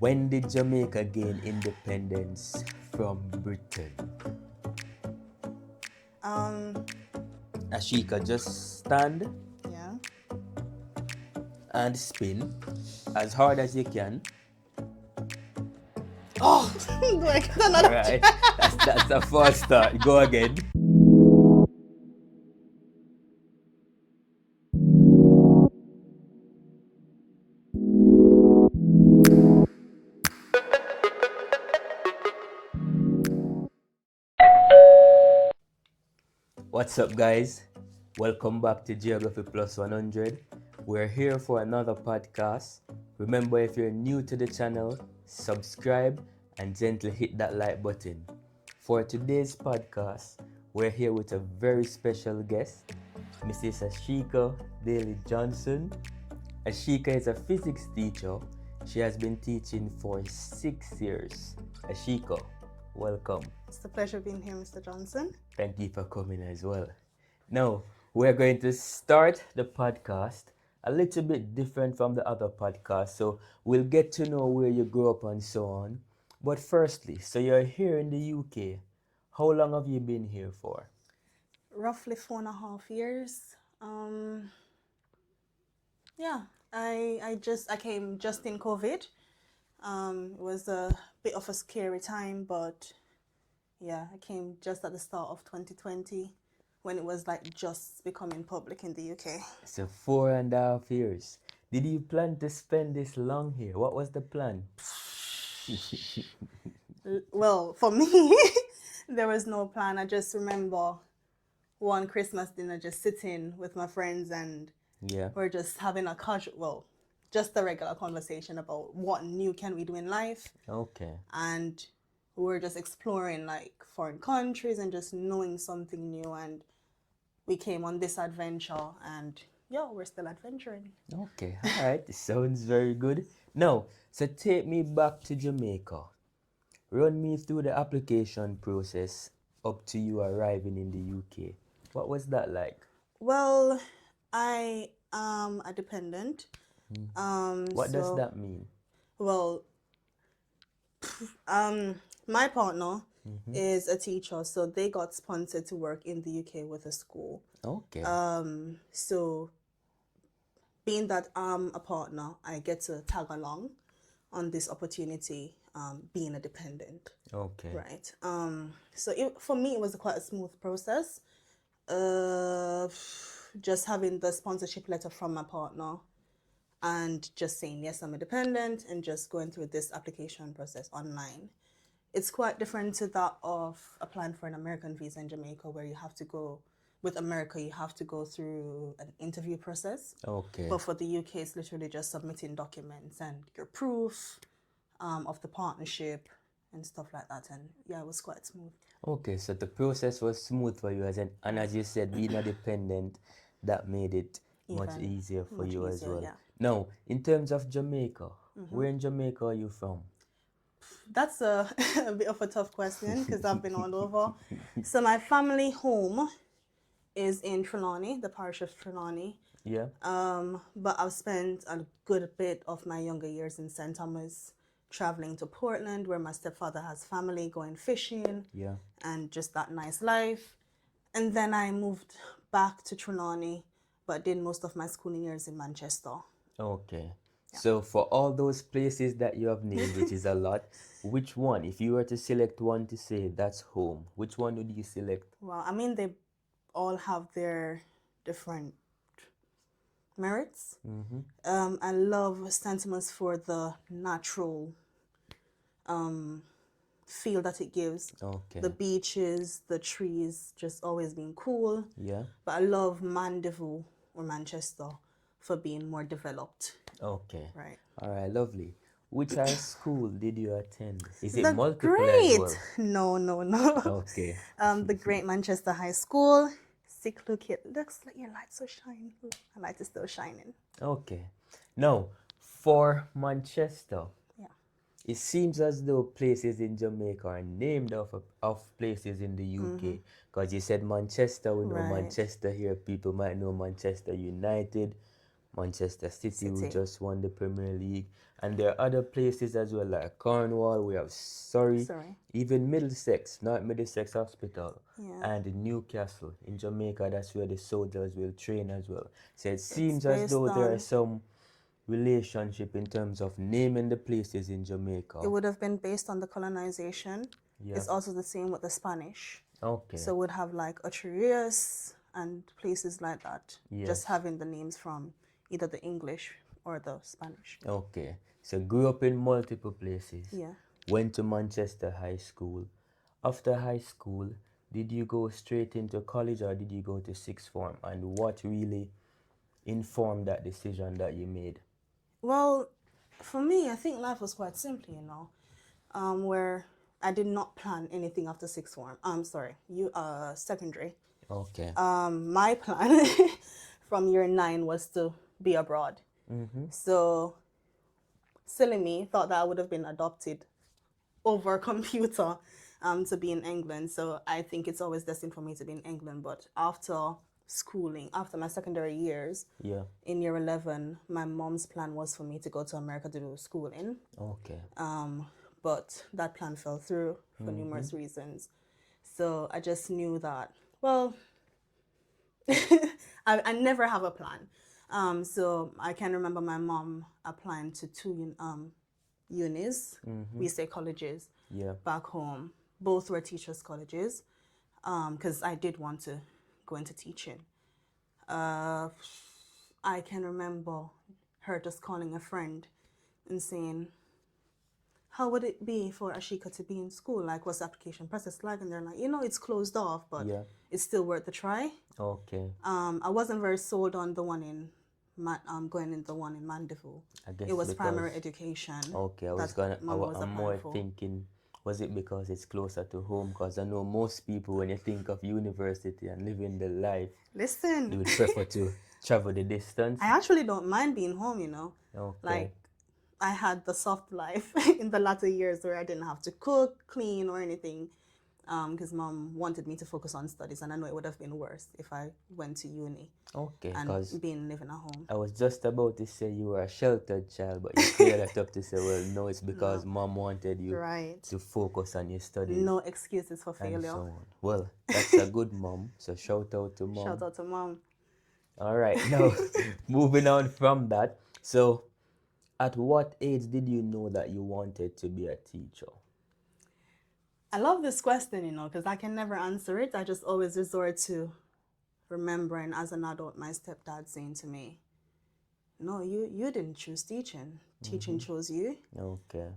When did Jamaica gain independence from Britain? Um, Asheka, just stand yeah. and spin as hard as you can. Oh, do I get another Alright, that's a false start. Go again. What's up, guys? Welcome back to Geography Plus 100. We're here for another podcast. Remember, if you're new to the channel, subscribe and gently hit that like button. For today's podcast, we're here with a very special guest, Mrs. Asheka Johnson. Asheka is a physics teacher. She has been teaching for 6 years. Asheka, welcome. It's a pleasure being here, Mr. Johnson. Thank you for coming as well. Now, we're going to start the podcast a little bit different from the other podcasts. So, we'll get to know where you grew up and so on. But firstly, so you're here in the UK. How long have you been here for? Roughly 4.5 years. Yeah, I came just in COVID. It was a bit of a scary time, but yeah, I came just at the start of 2020 when it was like just becoming public in the UK. So, 4.5 years. Did you plan to spend this long here? What was the plan? Well, for me, there was no plan. I just remember one Christmas dinner just sitting with my friends and Yeah. we're just having a just a regular conversation about what new can we do in life. Okay. And we were just exploring like foreign countries and just knowing something new. And we came on this adventure and yeah, we're still adventuring. Okay. All right. This sounds very good. Now, so take me back to Jamaica. Run me through the application process up to you arriving in the UK. What was that like? Well, I am a dependent. What does So, that mean? well, my partner is a teacher, so they got sponsored to work in the UK with a school. Okay. So being that I'm a partner, I get to tag along on this opportunity, being a dependent, Okay. right? For me, it was quite a smooth process. Just having the sponsorship letter from my partner and just saying, yes, I'm a dependent and just going through this application process online. It's quite different to that of applying for an American visa in Jamaica, where you have to go, with America, you have to go through an interview process. Okay. But for the UK, it's literally just submitting documents and your proof of the partnership and stuff like that. And yeah, it was quite smooth. Okay, so the process was smooth for you and as you said, being a dependent, that made it much Even easier for much you as easier, well. yeah. Now, in terms of Jamaica, where in Jamaica are you from? That's a bit of a tough question because I've been all over. So my family home is in Trelawney, the parish of Trelawney. Yeah. But I've spent a good bit of my younger years in St. Thomas, traveling to Portland, where my stepfather has family, going fishing, Yeah. and just that nice life. And then I moved back to Trelawney, but did most of my schooling years in Manchester. Okay. So for all those places that you have named, which is a lot, which one, if you were to select one to say that's home, which one would you select? Well, I mean, they all have their different merits. I love St. Thomas for the natural feel that it gives. Okay. The beaches, the trees, just always being cool. Yeah. But I love Mandeville or Manchester for being more developed. Okay. Right. All right, lovely. Which high school did you attend? Is it The multiple as great, well? no. Okay. The Great Manchester High School. Sick look, it looks like your light's so shiny. My light is still shining. Okay. Now, for Manchester, Yeah. it seems as though places in Jamaica are named of places in the UK. Because you said Manchester, we know Right. Manchester here. People might know Manchester United. Manchester City, who City. just won the Premier League. And there are other places as well, like Cornwall, we have Surrey, Sorry. even Middlesex, not Middlesex Hospital, Yeah. and Newcastle in Jamaica. That's where the soldiers will train as well. So it It's seems as based though there are on, some relationship in terms of naming the places in it Jamaica. would have been based on the colonization. Yeah. It's also the same with the Spanish. Okay. So we'd have like Ocherias and places like that, just Yes. having the names from either the English or the Spanish. Okay. So grew up in multiple places. Yeah. Went to Manchester High School. After high school, did you go straight into college or did you go to sixth form? And what really informed that decision that you made? Well, for me, I think life was quite simple, where I did not plan anything after sixth form. Secondary. Okay. My plan from year 9 was to be abroad. So silly me thought that I would have been adopted over computer to be in England. So I think it's always destined for me to be in England. But after schooling, after my secondary years, Yeah. in year 11, my mom's plan was for me to go to America to do schooling. Okay. But that plan fell through for numerous reasons. So I just knew that, well, I never have a plan. So I can remember my mom applying to 2 unis, we say colleges, Yeah. back home. Both were teachers' colleges, because I did want to go into teaching. I can remember her just calling a friend and saying, how would it be for Asheka to be in school? Like, what's the application process like? And they're like, it's closed off, but Yeah. it's still worth a try. Okay. I wasn't very sold on the one in going in the one in Mandeville. I guess It was because primary education. okay, I was that gonna. Mama was I'm applying more for. thinking, was it because it's closer to home? Because I know most people, when you think of university and living the life, they Listen, would prefer to travel the distance. I actually don't mind being home, Okay. Like, I had the soft life in the latter years where I didn't have to cook, clean, or anything, because mom wanted me to focus on studies, and I know it would have been worse if I went to uni Okay, and because living at home. I was just about to say you were a sheltered child, but you cleared that up to say, well, no, it's because mom wanted you Right. to focus on your studies No excuses for and failure. so on. Well, that's a good mom, so shout out to mom. Shout out to mom. All right, now moving on from that. So, at what age did you know that you wanted to be a teacher? I love this question, because I can never answer it. I just always resort to remembering as an adult my stepdad saying to me, no, you didn't choose teaching. Teaching chose you. Okay.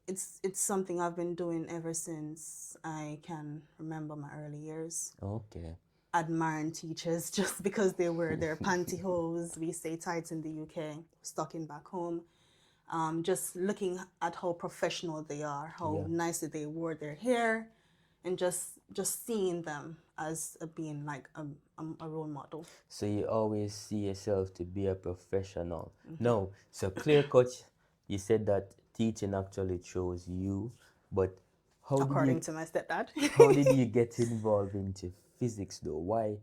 It's something I've been doing ever since I can remember my early years. Okay. Admiring teachers just because they wear their pantyhose, we say tights in the UK, stocking back home. Just looking at how professional they are, how nicely they wore their hair, and just seeing them as being like a role model. So you always see yourself to be a professional. No, so clear cut, you said that teaching actually chose you, but According to my stepdad. how did you get involved into physics though? Why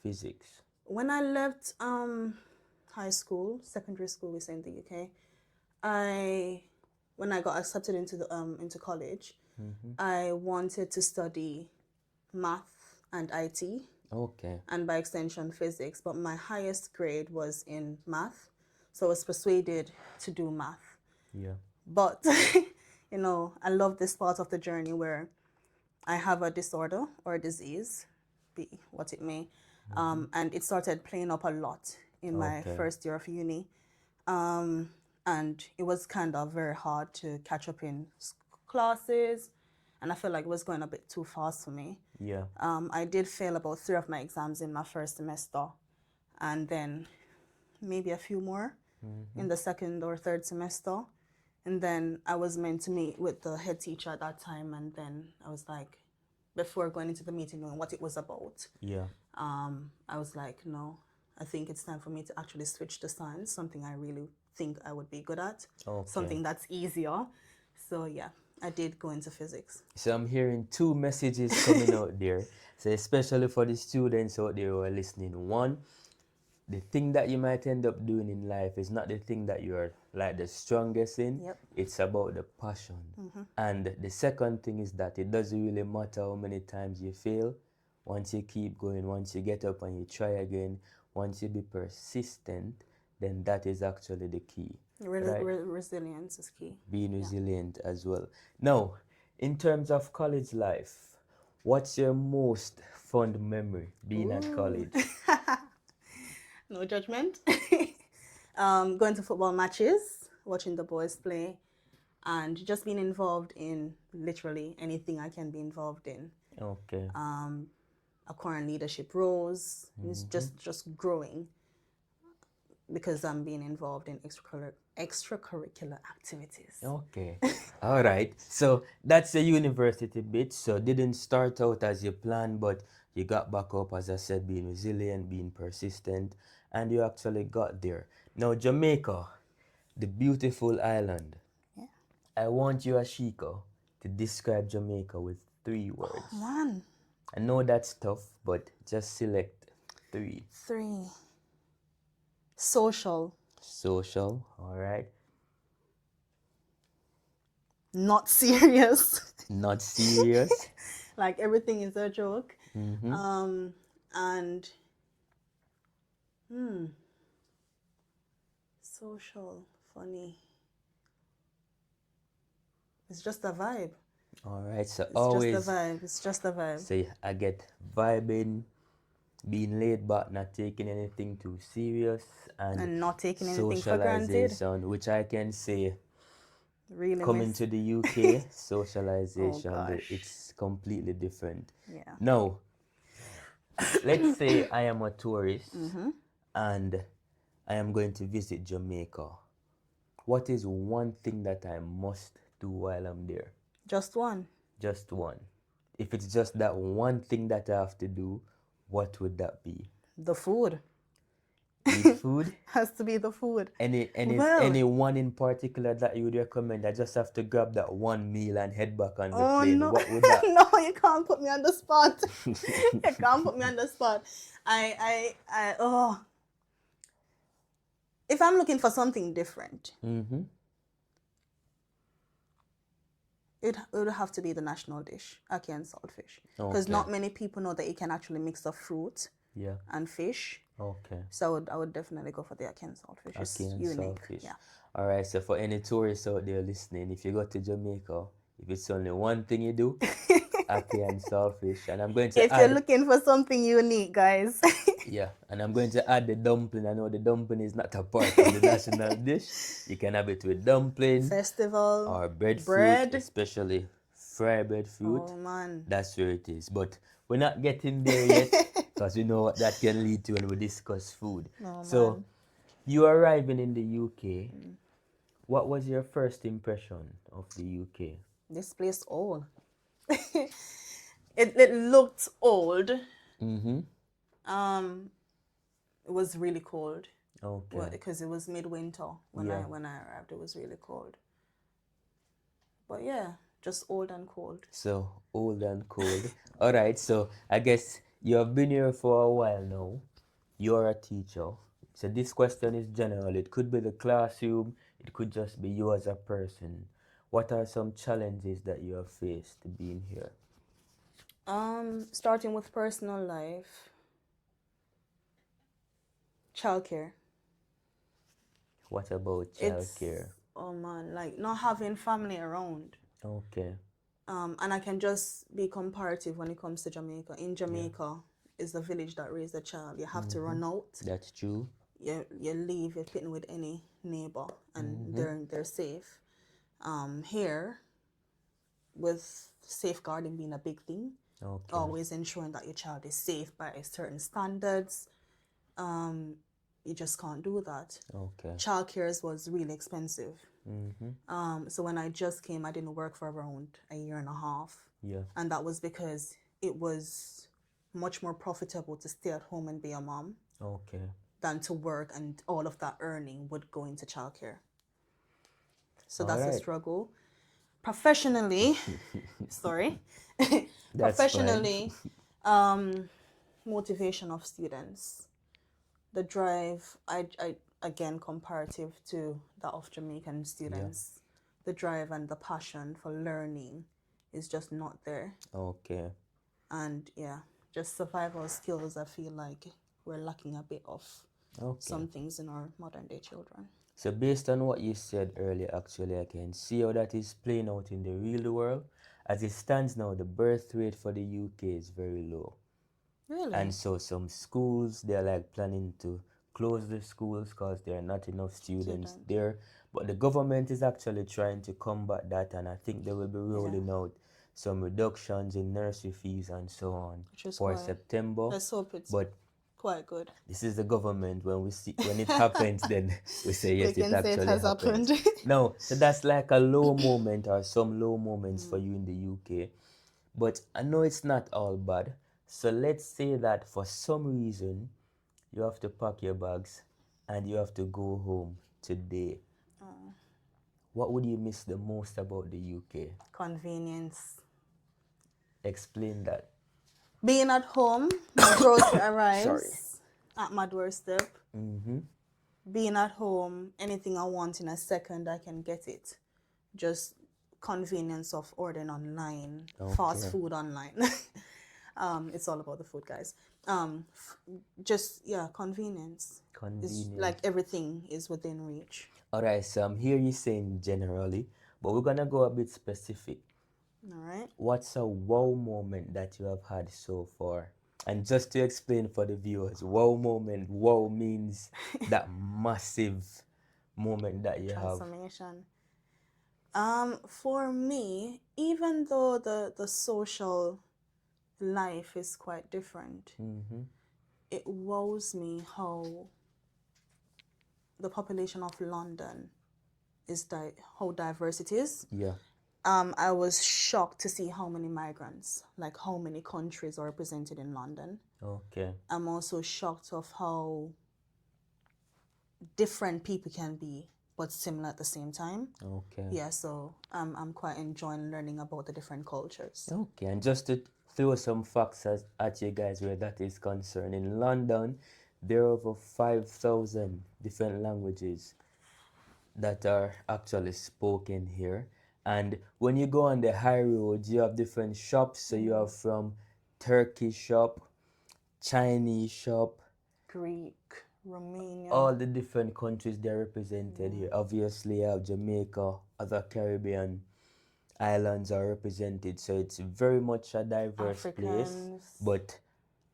physics? When I left high school, secondary school, we say in the UK, when I got accepted into college, I wanted to study math and IT, Okay. and by extension physics, but my highest grade was in math, so I was persuaded to do math. Yeah. But I love this part of the journey where I have a disorder or a disease, be what it may, and it started playing up a lot in my first year of uni. And it was kind of very hard to catch up in classes, and I felt like it was going a bit too fast for me. Yeah. I did fail about 3 of my exams in my first semester, and then maybe a few more in the second or third semester. And then I was meant to meet with the head teacher at that time, and then I was like, before going into the meeting, knowing what it was about, Yeah. I was like, no, I think it's time for me to actually switch to science, something I really think I would be good at, something that's easier. So yeah, I did go into physics. So I'm hearing 2 messages coming out there. So especially for the students out there who are listening. One, the thing that you might end up doing in life is not the thing that you're like the strongest in. Yep. It's about the passion. And the second thing is that it doesn't really matter how many times you fail. Once you keep going, once you get up and you try again, once you be persistent, then that is actually the key. Right? Resilience is key. Being resilient as well. Now, in terms of college life, what's your most fond memory being at college? No judgment. Going to football matches, watching the boys play, and just being involved in literally anything I can be involved in. Okay. Acquiring leadership roles, it's just growing because I'm being involved in extracurricular activities. Okay. All right. So that's the university bit. So didn't start out as you planned, but you got back up, as I said, being resilient, being persistent, and you actually got there. Now, Jamaica, the beautiful island. Yeah. I want you, Asheka, to describe Jamaica with 3 words. Oh, man. I know that's tough, but just select 3. 3. Social. Social, all right. Not serious. Not serious. Like everything is a joke. Mm-hmm. And social, funny. It's just a vibe. All right, so It's always. just a vibe. It's just a vibe. So I get vibing, being laid back, not taking anything too serious, and not taking anything for granted. socialization, which I can say, Really coming miss. to the UK, socialization, Oh, gosh. it's completely different. Yeah. Now, let's say I am a tourist and I am going to visit Jamaica. What is one thing that I must do while I'm there? Just one. Just one. If it's just that one thing that I have to do, what would that be? The food. Eat food? Has to be the food. Any one in particular that you would recommend? I just have to grab that one meal and head back on the plane. No. What would that? No, you can't put me on the spot. You can't put me on the spot. If I'm looking for something different, Mm-hmm. it would have to be the national dish, ackee and saltfish. Because Okay. not many people know that you can actually mix the fruit Yeah. and fish. Okay. So I would definitely go for the ackee and saltfish. It's Ackee and unique. saltfish. Yeah. All right. So for any tourists out there listening, if you go to Jamaica, if it's only one thing you do, ackee and saltfish, and I'm going to If add. you're looking for something unique, guys. Yeah, and I'm going to add the dumpling. I know the dumpling is not a part of the national dish. You can have it with dumpling Festival. or breadfruit, especially fried breadfruit. Oh, man. That's where it is. But we're not getting there yet because we know what that can lead to when we discuss food. Oh, So, man. you arriving in the UK, what was your first impression of the UK? This place old. It looked old. Mm-hmm. It was really cold. Okay. Because it was midwinter when I arrived. It was really cold. But yeah, just old and cold. So, old and cold. All right, so I guess you have been here for a while now. You're a teacher. So this question is general. It could be the classroom. It could just be you as a person. What are some challenges that you have faced being here? Starting with personal life. Childcare. What about childcare? Oh man, like not having family around. Okay. And I can just be comparative when it comes to Jamaica. In Jamaica, is the village that raised the child. You have to run out. That's true. You leave, you're pitting with any neighbor, and they're safe. Here, with safeguarding being a big thing, Okay. always ensuring that your child is safe by certain standards. You just can't do that. Okay. Childcare was really expensive. Mm-hmm. So when I just came, I didn't work for around a year and a half. Yeah. And that was because it was much more profitable to stay at home and be a mom Okay. than to work, and all of that earning would go into childcare. So All that's a right. struggle. Professionally, sorry. That's Professionally, motivation of students. The drive, I again, comparative to that of Jamaican Yeah. students, the drive and the passion for learning is just not there. Okay. And yeah, just survival skills, I feel like we're lacking a bit of Okay. some things in our modern day children. So based on what you said earlier, actually, I can see how that is playing out in the real world. As it stands now, the birth rate for the UK is very low. Really? And so some schools, they're like planning to close the schools because there are not enough students Student. there. But the government is actually trying to combat that, and I think they will be rolling out some reductions in nursery fees and so on Which is for quite, September. let's hope it's But quite good. this is the government. When it happens, then we say We yes, it can say it actually has happens. happened. No, so that's like a low moment or some low moments for you in the UK. But I know it's not all bad. So let's say that for some reason you have to pack your bags and you have to go home today. What would you miss the most about the UK? Convenience. Explain that. Being at home, my grocery Sorry. arrives at my doorstep. Mm-hmm. Being at home, anything I want in a second, I can get it. Just convenience of ordering online, fast Okay. food online. It's all about the food, guys. Just yeah, convenience. It's like Convenient. everything is within reach. Alright, so I'm here you saying generally, but we're gonna go a bit specific. All right. What's a wow moment that you have had so far? And just to explain for the viewers, wow moment, wow means that massive moment that you have. Transformation. For me, even though the social life is quite different, Mm-hmm. it wows me how the population of London is how diverse it is. Yeah. I was shocked to see how many migrants, like how many countries are represented in London. Okay. I'm also shocked of how different people can be, but similar at the same time. Okay. Yeah, so I'm quite enjoying learning about the different cultures. Okay. And just to throw some facts at you guys where that is concerned, in London, there are over 5,000 different languages that are actually spoken here. And when you go on the high roads, you have different shops. So you have from Turkish shop, Chinese shop, Greek, Romanian. all the different countries they're represented here. Obviously, you have Jamaica, other Caribbean islands are represented. So it's very much a diverse place. Africans. But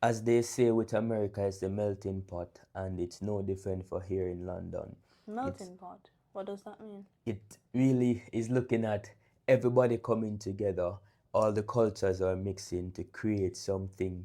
as they say with America, it's the melting pot, and it's no different for here in London. Melting pot. What does that mean? It really is looking at everybody coming together. All the cultures are mixing to create something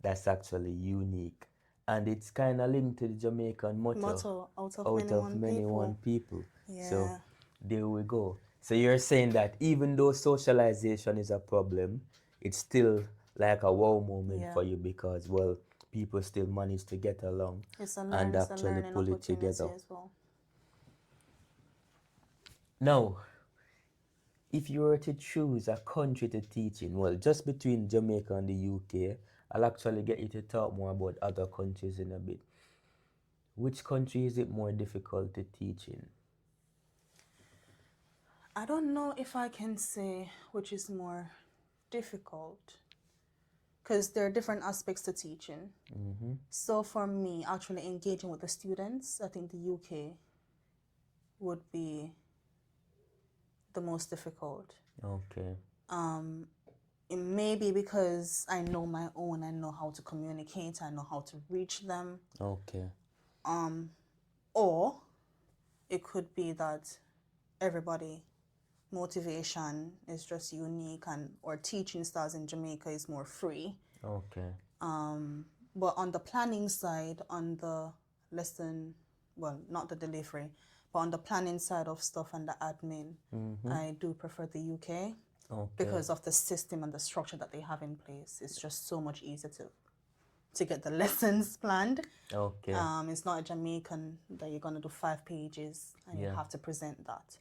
that's actually unique. And it's kind of linked to the Jamaican motto, Out of out many of one many people. one people. So Yeah. there we go. So you're saying that even though socialization is a problem, it's still like a wow moment Yeah. for you because, well, people still manage to get along It's a and actually learning pull it opportunity together. as well. Now, if you were to choose a country to teach in, well, just between Jamaica and the UK, I'll actually get you to talk more about other countries in a bit. Which country is it more difficult to teach in? I don't know if I can say which is more difficult because there are different aspects to teaching. Mm-hmm. So for me, actually engaging with the students, I think the UK would be the most difficult. Okay. It may be because I know my own, I know how to communicate, I know how to reach them, Okay. or it could be that everybody motivation is just unique and or teaching styles in Jamaica is more free. Okay. But on the planning side, on the lesson, well, not the delivery, but on the planning side of stuff and the admin, I do prefer the UK Okay. because of the system and the structure that they have in place. It's just so much easier to get the lessons planned. Okay. It's not a Jamaican that you're gonna do 5 pages and you Yeah. have to present that.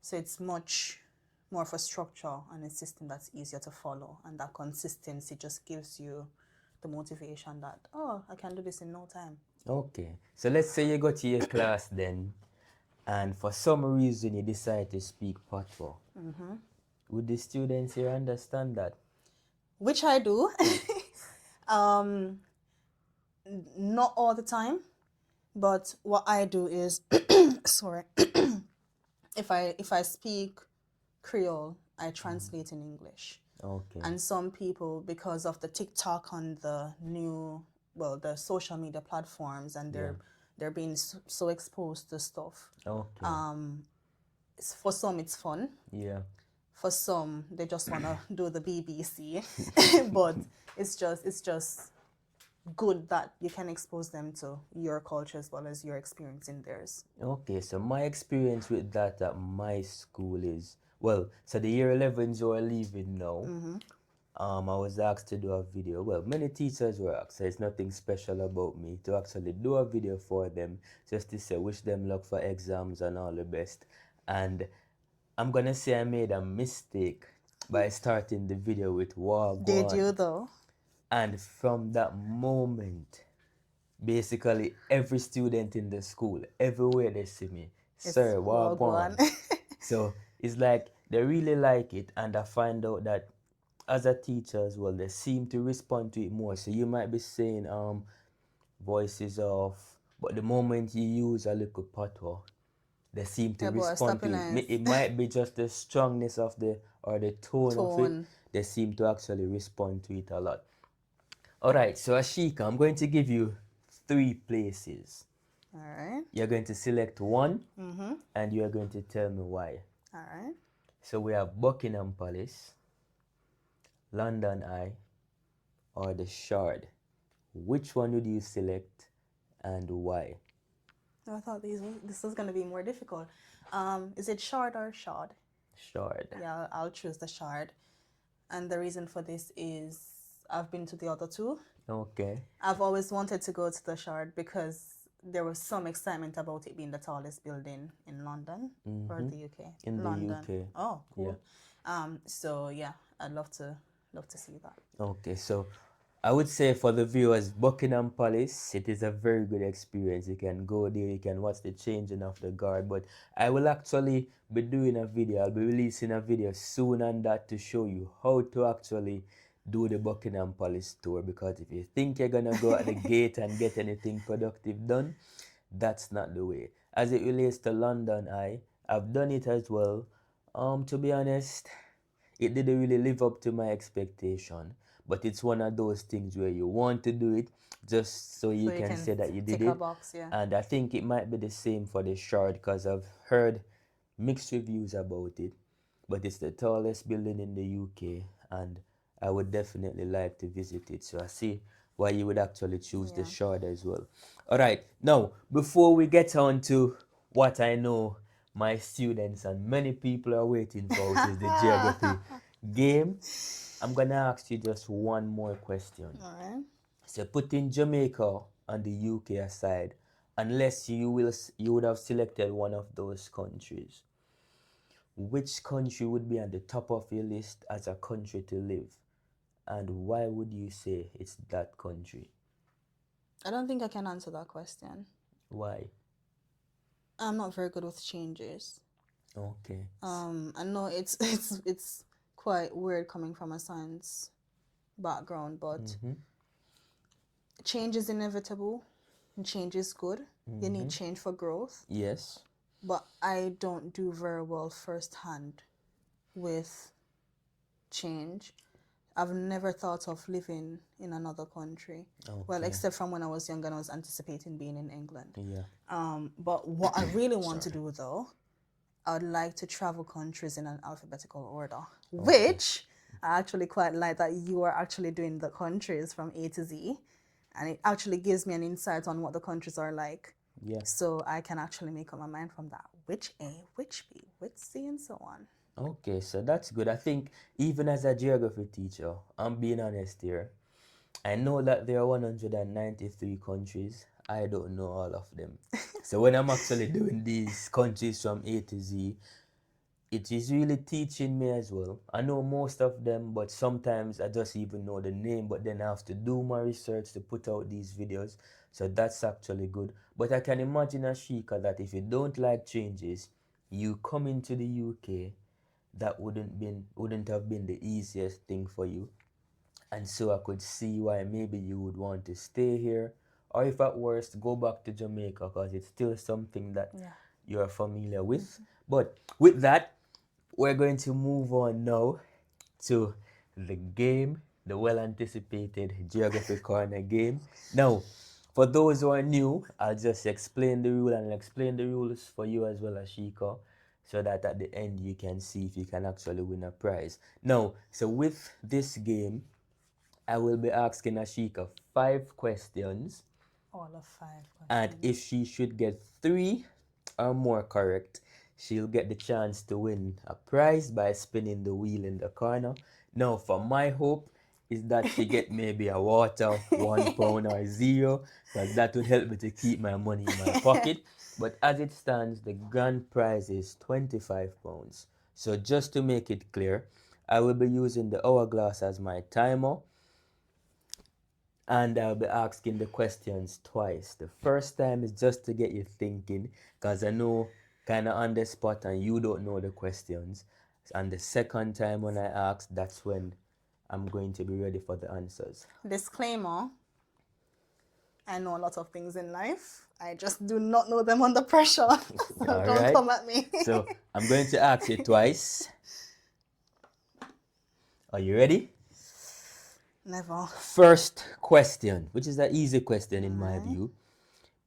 So it's much more of a structure and a system that's easier to follow, and that consistency just gives you the motivation that, oh, I can do this in no time. Okay. So let's say you go to your class then, and for some reason you decide to speak patois. Would the students here understand that? Which I do. um, not all the time, but what I do is, sorry, if I speak Creole, I translate in English. Okay. And some people, because of the TikTok on the new, well, the social media platforms, and they're being so exposed to stuff. Okay. For some, it's fun. Yeah. For some, they just want to do the BBC. But it's just good that you can expose them to your culture as well as your experience in theirs. Okay, so my experience with that at my school is, well, so the year 11s who are leaving now, I was asked to do a video. Well, many teachers were asked, so it's nothing special about me to actually do a video for them, just to say, wish them luck for exams and all the best. And I'm gonna say I made a mistake by starting the video with Did Wagwan. you though? And from that moment, basically every student in the school, everywhere they see me, sir, Wagwan. Wagwan. So it's like they really like it, and I find out that as a teacher as well, they seem to respond to it more. So you might be saying voices off, but the moment you use a little patois, they seem to Yeah, boy, respond stop to your it. eyes. It might be just the strongness of the or the tone of it. Tone. They seem to actually respond to it a lot. All right, so Ashika, I'm going to give you 3 places. All right. You're going to select one, and you are going to tell me why. All right. So we have Buckingham Palace, London Eye, or the Shard. Which one would you select, and why? I thought this was gonna be more difficult. Is it shard or shard? Shard. Yeah, I'll choose the shard. And the reason for this is I've been to the other two. Okay. I've always wanted to go to the shard because there was some excitement about it being the tallest building in London or the UK. In London. the UK. Oh, cool. Yeah. So yeah, I'd love to see that. Okay, so I would say for the viewers, Buckingham Palace, it is a very good experience. You can go there, you can watch the changing of the guard. But I will actually be doing a video, I'll be releasing a video soon on that to show you how to actually do the Buckingham Palace tour. Because if you think you're gonna go at the gate and get anything productive done, that's not the way. As it relates to London Eye, I've done it as well. To be honest, it didn't really live up to my expectation, but it's one of those things where you want to do it just so you can say that you did tick a it. box, yeah. And I think it might be the same for the Shard, because I've heard mixed reviews about it, but it's the tallest building in the UK, and I would definitely like to visit it. So I see why you would actually choose the Shard as well. All right, now before we get on to what I know my students and many people are waiting for, which is the geography game, I'm gonna ask you just one more question. All right. So putting Jamaica and the UK aside, unless you would have selected one of those countries, which country would be on the top of your list as a country to live, and why would you say it's that country? I don't think I can answer that question. Why? I'm not very good with changes. Okay. I know it's it's quite weird coming from a science background, but change is inevitable and change is good. You need change for growth. Yes. But I don't do very well firsthand with change. I've never thought of living in another country. Okay. Well, except from when I was young and I was anticipating being in England. Yeah. But what I really want to do though, I would like to travel countries in an alphabetical order, which I actually quite like that you are actually doing the countries from A to Z. And it actually gives me an insight on what the countries are like. Yeah. So I can actually make up my mind from that. Which A, which B, which C, and so on. Okay, so that's good. I think even as a geography teacher, I'm being honest here. I know that there are 193 countries. I don't know all of them. So when I'm actually doing these countries from A to Z, it is really teaching me as well. I know most of them, but sometimes I just even know the name, but then I have to do my research to put out these videos. So that's actually good. But I can imagine, Asheka, that if you don't like changes, you come into the UK, that wouldn't have been the easiest thing for you. And so I could see why maybe you would want to stay here, or if at worst, go back to Jamaica, because it's still something that you are familiar with. But with that, we're going to move on now to the game, the well-anticipated Geography Corner game. Now, for those who are new, I'll just explain the rule, and I'll explain the rules for you as well, Asheka, so that at the end you can see if you can actually win a prize. Now, so with this game, I will be asking Asheka 5 questions, All of 5 questions. and if she should get 3 or more correct, she'll get the chance to win a prize by spinning the wheel in the corner. Now, for my hope is that she get maybe a water, £1 or 0, because that would help me to keep my money in my pocket. But as it stands, the grand prize is £25. So just to make it clear, I will be using the hourglass as my timer, and I'll be asking the questions twice. The first time is just to get you thinking, because I know kind of on the spot and you don't know the questions. And the second time when I ask, that's when I'm going to be ready for the answers. Disclaimer, I know a lot of things in life. I just do not know them under pressure. So don't come at me. So I'm going to ask you twice. Are you ready? Never. First question, which is an easy question in my view.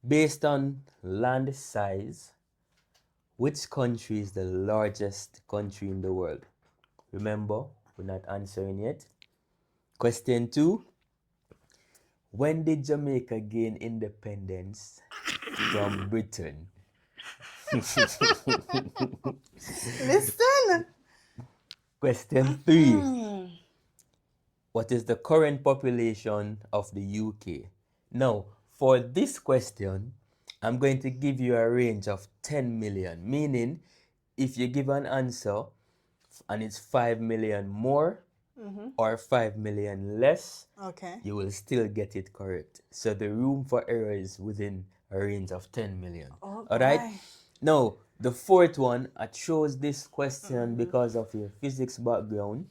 Based on land size, which country is the largest country in the world? Remember, we're not answering yet. Question 2. When did Jamaica gain independence from Britain? Listen. Question 3. What is the current population of the UK? Now, for this question, I'm going to give you a range of 10 million, meaning if you give an answer and it's 5 million more or 5 million less, you will still get it correct. So the room for error is within a range of 10 million. All right? Now, the fourth one, I chose this question because of your physics background.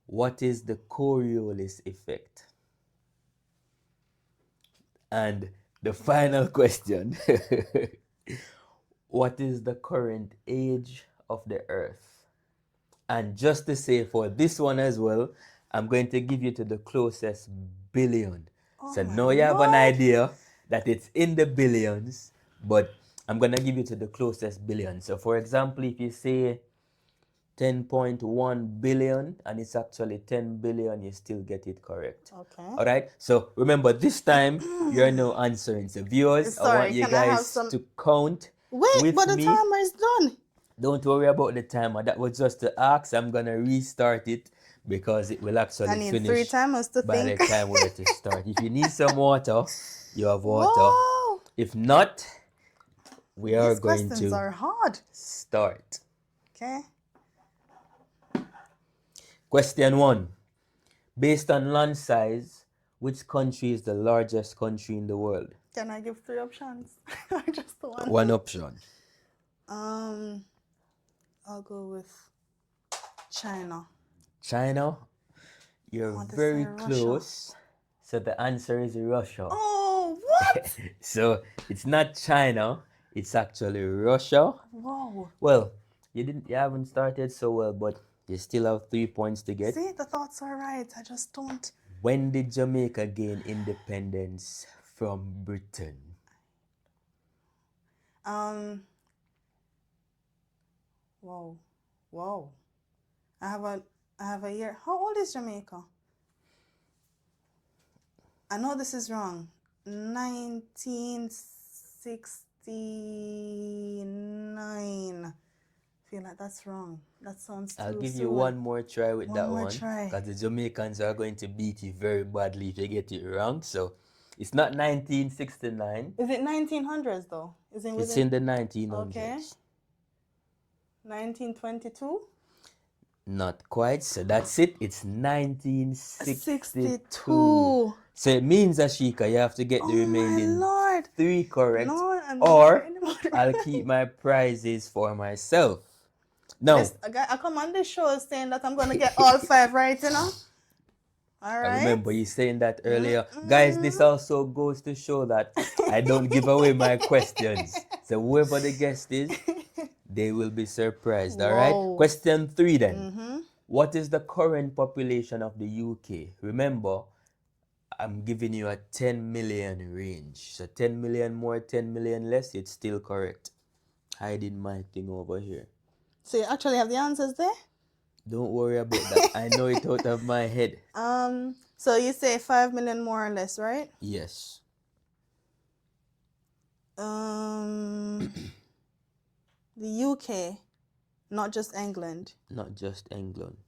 What is the Coriolis effect? And the final question, what is the current age of the Earth? And just to say for this one as well, I'm going to give you to the closest billion. So now you have an idea that it's in the billions, but I'm going to give you to the closest billion. So for example, if you say 10.1 billion and it's actually 10 billion, you still get it correct. All right. So remember, this time you're now answering. So viewers, I want you guys to count with me. But the timer is done. Don't worry about the timer. That was just to ask. I'm gonna restart it because it will actually finish. I need 3 timers to by think. the time we're to start. If you need some water, you have water. Whoa. If not, we are going to. These questions are hard. Start. Okay. Question 1. Based on land size, which country is the largest country in the world? Can I give 3 options? Or just one? One option. I'll go with China. China? You're very close. So the answer is Russia. Oh, what? So it's not China, it's actually Russia. Whoa. Well, you haven't started so well, but you still have 3 points to get. See, the thoughts are right. I just don't. When did Jamaica gain independence from Britain? Whoa. I have a year. How old is Jamaica? I know this is wrong. 1969. I feel like that's wrong. That sounds too I'll give soon. you one more try with that one. Try. Because the Jamaicans are going to beat you very badly if you get it wrong. So it's not 1969. Is it 1900s though? It's in the 1900s. Okay. 1922? Not quite. So that's it. It's 1962. 62. So it means, Asheka, you have to get the Oh my remaining Lord. 3 correct, No, I'm not or getting more I'll keep my prizes for myself. Now, I come on this show saying that I'm going to get all 5 right, you know? All I right. remember you saying that earlier. Guys, this also goes to show that I don't give away my questions. So whoever the guest is, they will be surprised. All right. Whoa. Question 3 then. What is the current population of the UK? Remember, I'm giving you a 10 million range. So 10 million more, 10 million less, it's still correct. Hiding my thing over here. So you actually have the answers there? Don't worry about that. I know it out of my head. So you say 5 million more or less, right? Yes. The UK, not just England. Not just England.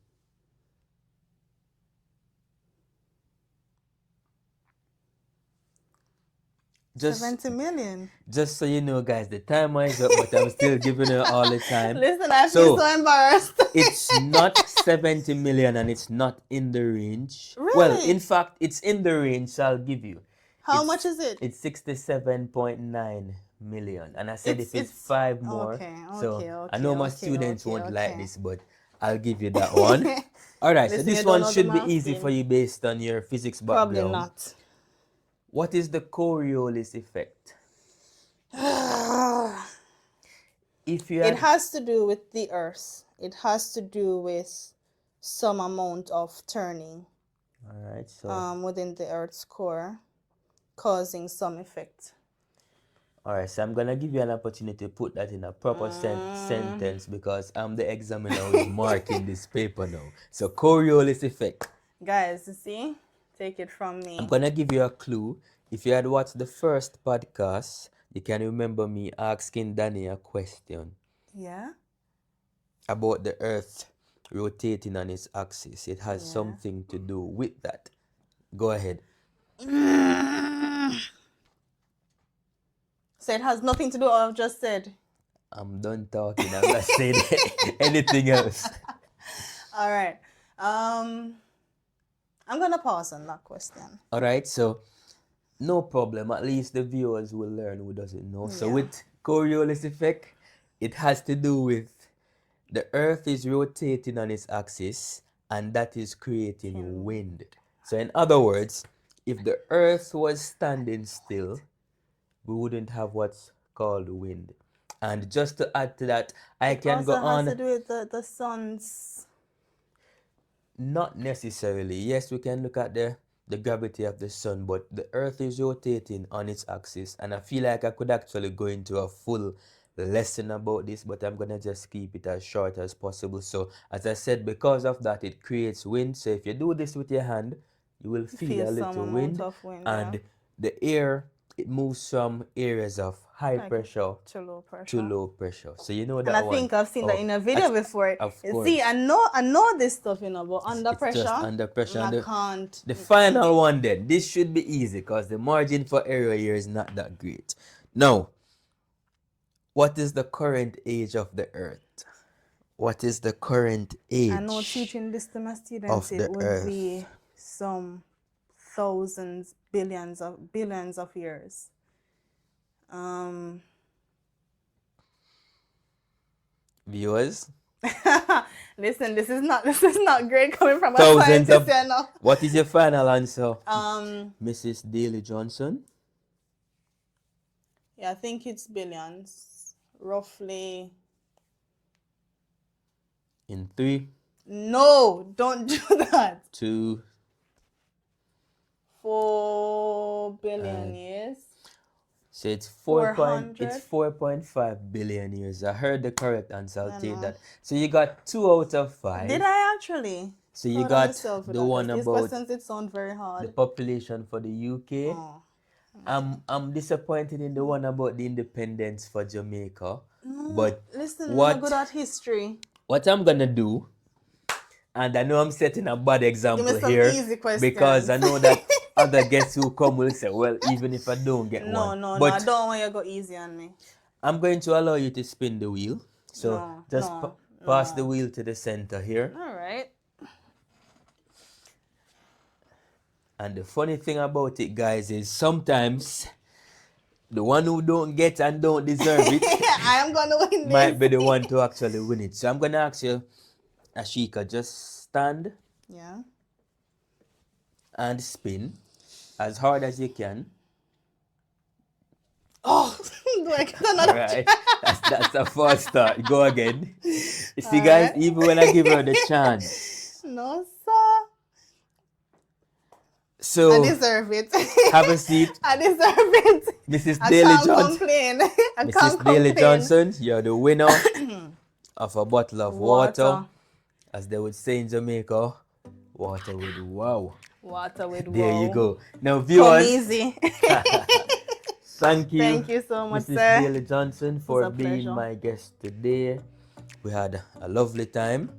Just 70 million. Just so you know, guys, the timer is up, but I'm still giving her all the time. Listen, I feel so embarrassed. It's not 70 million and it's not in the range. Really? Well, in fact, it's in the range, so I'll give you. How much is it? It's 67.9 million. And I said if it's 5 more. Okay, I know my students won't like this, but I'll give you that one. All right, so this one should be easy for you based on your physics background. Probably not. What is the Coriolis effect? It has to do with the Earth. It has to do with some amount of turning. All right, so within the Earth's core, causing some effect. All right, so I'm gonna give you an opportunity to put that in a proper sentence because I'm the examiner who's marking this paper now. So Coriolis effect. Guys, you see? Take it from me. I'm gonna give you a clue. If you had watched the first podcast, you can remember me asking Danny a question. Yeah? About the Earth rotating on its axis. It has something to do with that. Go ahead. So it has nothing to do with what I've just said. I'm done talking. I'm not saying anything else. All right. I'm gonna pause on that question. All right, so no problem. At least the viewers will learn who doesn't know. So with Coriolis effect, it has to do with the Earth is rotating on its axis, and that is creating wind. So in other words, if the Earth was standing still, we wouldn't have what's called wind. And just to add to that, I can go on. It also has to do with the sun's... Not necessarily. Yes, we can look at the gravity of the sun, but the Earth is rotating on its axis. And I feel like I could actually go into a full lesson about this, but I'm going to just keep it as short as possible. So, as I said, because of that, it creates wind. So, if you do this with your hand, you will feel a little wind. And the air, it moves from areas of high pressure to low pressure. So you know that. And I think I've seen that in a video before. Of course. See, I know this stuff, you know, but under pressure. Just under pressure. I can't. The final one then. This should be easy because the margin for error here is not that great. Now, what is the current age of the Earth? What is the current age? I know teaching this to my students, it would be some thousands, billions of years. Viewers, listen, this is not great coming from a thousands scientist, you know. What is your final answer, Mrs. Daly Johnson? Yeah, I think it's billions, roughly. In 3. No, don't do that. 2. 4 billion years. So it's 4.5 billion years. I heard the correct answer. I'll take that. So you got 2 out of 5. Did I actually? So you got the one These about questions, it sound very hard. the population for the UK. Oh. I'm disappointed in the one about the independence for Jamaica. No, but listen, we're not good at history. What I'm gonna do, and I know I'm setting a bad example here because I know that other guests who come will say, well, even if I don't get one. No, I don't want you to go easy on me. I'm going to allow you to spin the wheel. So just pass the wheel to the center here. All right. And the funny thing about it, guys, is sometimes the one who don't get and don't deserve it I am gonna win this. might be the one to actually win it. So I'm gonna ask you, Asheka, just stand Yeah. and spin as hard as you can. Oh, do I get another Right, that's a false start. Go again. You see, guys, even when I give her the chance. No, sir. So I deserve it. have a seat. I deserve it. Mrs. I Daly can't Johnson. complain. I Mrs. can't Daly complain. Johnson, you're the winner of a bottle of water. As they would say in Jamaica, water with wow. Water with There wow. you go. Now, Come viewers, easy. thank you. Thank you so much, Mrs. sir. Daly Johnson, for a being pleasure. my guest today. We had a lovely time.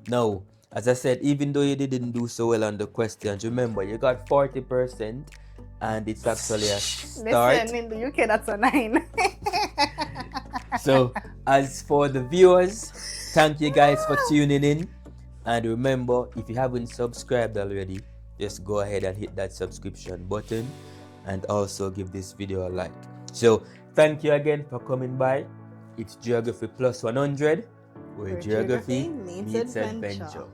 Now, as I said, even though you didn't do so well on the questions, remember you got 40%, and it's actually a start. Listen, in the UK, that's a 9. So, as for the viewers, thank you guys for tuning in. And remember, if you haven't subscribed already, just go ahead and hit that subscription button and also give this video a like. So, thank you again for coming by. It's Geography Plus 100, where geography meets adventure.